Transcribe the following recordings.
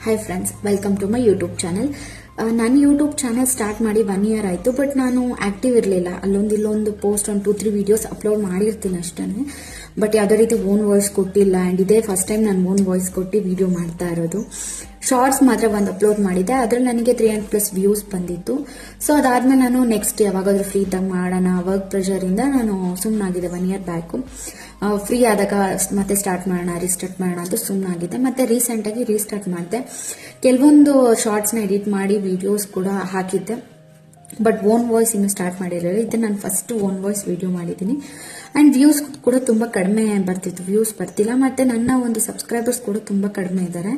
Hi friends, welcome to my YouTube channel. ನಾನು YouTube channel start ಮಾಡಿ 1 year ಆಯಿತು. But ನಾನು ಆಕ್ಟಿವ್ ಇರಲಿಲ್ಲ. ಅಲ್ಲೊಂದು ಪೋಸ್ಟ್ 2-3 ವಿಡಿಯೋಸ್ ಅಪ್ಲೋಡ್ ಮಾಡಿರ್ತೀನಿ ಅಷ್ಟೇ. ಬಟ್ ಯಾವುದೇ ರೀತಿ ಓನ್ ವಾಯ್ಸ್ ಕೊಟ್ಟಿಲ್ಲ. ಆ್ಯಂಡ್ ಇದೇ ಫಸ್ಟ್ ಟೈಮ್ ನಾನು ಓನ್ ವಾಯ್ಸ್ ಕೊಟ್ಟು ವಿಡಿಯೋ ಮಾಡ್ತಾ ಇರೋದು. ಶಾರ್ಟ್ಸ್ ಮಾತ್ರ ಒಂದು ಅಪ್ಲೋಡ್ ಮಾಡಿದ್ದೆ. ಅದ್ರಲ್ಲಿ ನನಗೆ 300+ ವ್ಯೂಸ್ ಬಂದಿತ್ತು. ಸೊ ಅದಾದ್ಮೇಲೆ ನಾನು ನೆಕ್ಸ್ಟ್ ಯಾವಾಗಾದ್ರೂ ಫ್ರೀ ಇದ್ದಾಗ ಮಾಡೋಣ, ವರ್ಕ್ ಪ್ರೆಷರಿಂದ ನಾನು ಸುಮ್ಮನಾಗಿದೆ 1 year ಬ್ಯಾಕು. ಫ್ರೀ ಆದಾಗ ಮತ್ತೆ ಸ್ಟಾರ್ಟ್ ಮಾಡೋಣ, ರೀಸ್ಟಾರ್ಟ್ ಮಾಡೋಣ ಅಂತ ಸುಮ್ಮನಾಗಿದೆ. ಮತ್ತೆ ರೀಸೆಂಟಾಗಿ ರೀಸ್ಟಾರ್ಟ್ ಮಾಡಿದೆ. ಕೆಲವೊಂದು ಶಾರ್ಟ್ಸ್ನ ಎಡಿಟ್ ಮಾಡಿ ವಿಡಿಯೋಸ್ ಕೂಡ ಹಾಕಿದ್ದೆ. ಬಟ್ ಓನ್ ವಾಯ್ಸ್ ಇನ್ನು ಸ್ಟಾರ್ಟ್ ಮಾಡಿರಲಿಲ್ಲ. ಇದು ನಾನು ಫಸ್ಟ್ ಓನ್ ವಾಯ್ಸ್ ವಿಡಿಯೋ ಮಾಡಿದ್ದೀನಿ. ಆ್ಯಂಡ್ ವ್ಯೂಸ್ ಕೂಡ ತುಂಬ ಕಡಿಮೆ ಬರ್ತಿತ್ತು, ವ್ಯೂಸ್ ಬರ್ತಿಲ್ಲ. ಮತ್ತು ನನ್ನ ಒಂದು ಸಬ್ಸ್ಕ್ರೈಬರ್ಸ್ ಕೂಡ ತುಂಬ ಕಡಿಮೆ ಇದ್ದಾರೆ.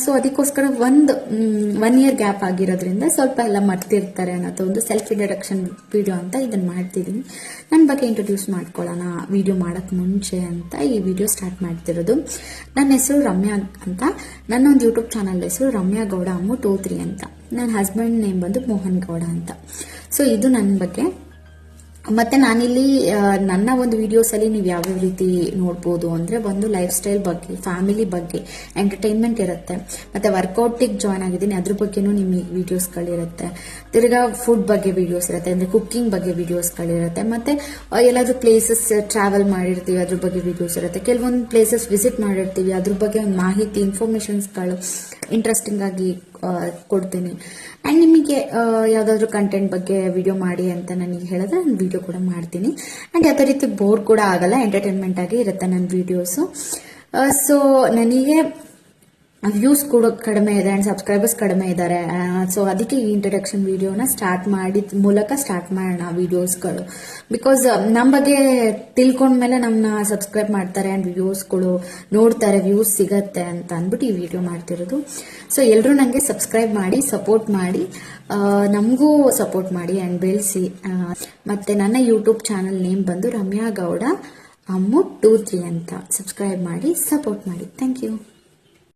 ಸೊ ಅದಕ್ಕೋಸ್ಕರ 1 year ಗ್ಯಾಪ್ ಆಗಿರೋದ್ರಿಂದ ಸ್ವಲ್ಪ ಎಲ್ಲ ಮರ್ತಿರ್ತಾರೆ ಅನ್ನೋ ಒಂದು ಸೆಲ್ಫ್ ಇಂಟ್ರಡಕ್ಷನ್ ವಿಡಿಯೋ ಅಂತ ಇದನ್ನು ಮಾಡ್ತಿದ್ದೀನಿ. ನನ್ನ ಬಗ್ಗೆ ಇಂಟ್ರೊಡ್ಯೂಸ್ ಮಾಡ್ಕೊಳ್ಳೋಣ ವಿಡಿಯೋ ಮಾಡೋಕ್ಕೆ ಮುಂಚೆ ಅಂತ ಈ ವಿಡಿಯೋ ಸ್ಟಾರ್ಟ್ ಮಾಡ್ತಿರೋದು. ನನ್ನ ಹೆಸರು ರಮ್ಯಾ ಅಂತ. ನನ್ನ ಒಂದು ಯೂಟ್ಯೂಬ್ ಚಾನಲ್ ಹೆಸರು ರಮ್ಯಾ ಗೌಡ ಅಮ್ಮು 23 ಅಂತ. ನನ್ನ ಹಸ್ಬೆಂಡ್ ನೇಮ್ ಬಂದು ಮೋಹನ್ ಗೌಡ ಅಂತ. ಸೊ ಇದು ನನ್ನ ಬಗ್ಗೆ. ಮತ್ತೆ ನಾನಿಲ್ಲಿ ನನ್ನ ಒಂದು ವಿಡಿಯೋಸಲ್ಲಿ ನೀವು ಯಾವ್ಯಾವ ರೀತಿ ನೋಡ್ಬೋದು ಅಂದರೆ, ಒಂದು ಲೈಫ್ ಸ್ಟೈಲ್ ಬಗ್ಗೆ, ಫ್ಯಾಮಿಲಿ ಬಗ್ಗೆ, ಎಂಟರ್ಟೈನ್ಮೆಂಟ್ ಇರುತ್ತೆ. ಮತ್ತೆ ವರ್ಕೌಟಿಗೆ ಜಾಯ್ನ್ ಆಗಿದ್ದೀನಿ, ಅದ್ರ ಬಗ್ಗೆನೂ ನಿಮಗೆ ವಿಡಿಯೋಸ್ಗಳಿರುತ್ತೆ. ತಿರ್ಗಾ ಫುಡ್ ಬಗ್ಗೆ ವಿಡಿಯೋಸ್ ಇರುತ್ತೆ, ಅಂದರೆ ಕುಕ್ಕಿಂಗ್ ಬಗ್ಗೆ ವಿಡಿಯೋಸ್ಗಳಿರುತ್ತೆ. ಮತ್ತೆ ಎಲ್ಲಾದ್ರೂ ಪ್ಲೇಸಸ್ ಟ್ರಾವೆಲ್ ಮಾಡಿರ್ತೀವಿ, ಅದ್ರ ಬಗ್ಗೆ ವಿಡಿಯೋಸ್ ಇರುತ್ತೆ. ಕೆಲವೊಂದು ಪ್ಲೇಸಸ್ ವಿಸಿಟ್ ಮಾಡಿರ್ತೀವಿ, ಅದ್ರ ಬಗ್ಗೆ ಒಂದು ಮಾಹಿತಿ, ಇನ್ಫಾರ್ಮೇಶನ್ಸ್ಗಳು ಇಂಟ್ರೆಸ್ಟಿಂಗ್ ಆಗಿ ಕೊಡ್ತೀನಿ. ಆ್ಯಂಡ್ ನಿಮಗೆ ಯಾವುದಾದ್ರೂ ಕಂಟೆಂಟ್ ಬಗ್ಗೆ ವಿಡಿಯೋ ಮಾಡಿ ಅಂತ ನನಗೆ ಹೇಳಿದ್ರೆ ನಾನು ವಿಡಿಯೋ ಕೂಡ ಮಾಡ್ತೀನಿ. ಆ್ಯಂಡ್ ಯಾವುದೇ ರೀತಿ ಬೋರ್ ಕೂಡ ಆಗಲ್ಲ, ಎಂಟರ್ಟೈನ್ಮೆಂಟ್ ಆಗಿ ಇರುತ್ತೆ ನನ್ನ ವಿಡಿಯೋಸು. ಸೊ ನನಗೆ ವ್ಯೂಸ್ ಕೂಡ ಕಡಿಮೆ ಇದೆ ಆ್ಯಂಡ್ ಸಬ್ಸ್ಕ್ರೈಬರ್ಸ್ ಕಡಿಮೆ ಇದ್ದಾರೆ. ಸೊ ಅದಕ್ಕೆ ಈ ಇಂಟ್ರಡಕ್ಷನ್ ವಿಡಿಯೋನ ಸ್ಟಾರ್ಟ್ ಮಾಡೋಣ ವಿಡಿಯೋಸ್ಗಳು. ಬಿಕಾಸ್ ನಮ್ಮ ಬಗ್ಗೆ ತಿಳ್ಕೊಂಡ್ಮೇಲೆ ನಮ್ಮನ್ನ ಸಬ್ಸ್ಕ್ರೈಬ್ ಮಾಡ್ತಾರೆ ಆ್ಯಂಡ್ ವಿಡಿಯೋಸ್ಗಳು ನೋಡ್ತಾರೆ, ವ್ಯೂಸ್ ಸಿಗತ್ತೆ ಅಂತ ಅಂದ್ಬಿಟ್ಟು ಈ ವಿಡಿಯೋ ಮಾಡ್ತಿರೋದು. ಸೊ ಎಲ್ಲರೂ ನನಗೆ ಸಬ್ಸ್ಕ್ರೈಬ್ ಮಾಡಿ, ಸಪೋರ್ಟ್ ಮಾಡಿ, ನಮಗೂ ಸಪೋರ್ಟ್ ಮಾಡಿ ಆ್ಯಂಡ್ ಬೆಳೆಸಿ. ಮತ್ತು ನನ್ನ ಯೂಟ್ಯೂಬ್ ಚಾನಲ್ ನೇಮ್ ಬಂದು ರಮ್ಯಾ ಗೌಡ ಅಮ್ಮು 23 ಅಂತ. ಸಬ್ಸ್ಕ್ರೈಬ್ ಮಾಡಿ, ಸಪೋರ್ಟ್ ಮಾಡಿ. Thank you.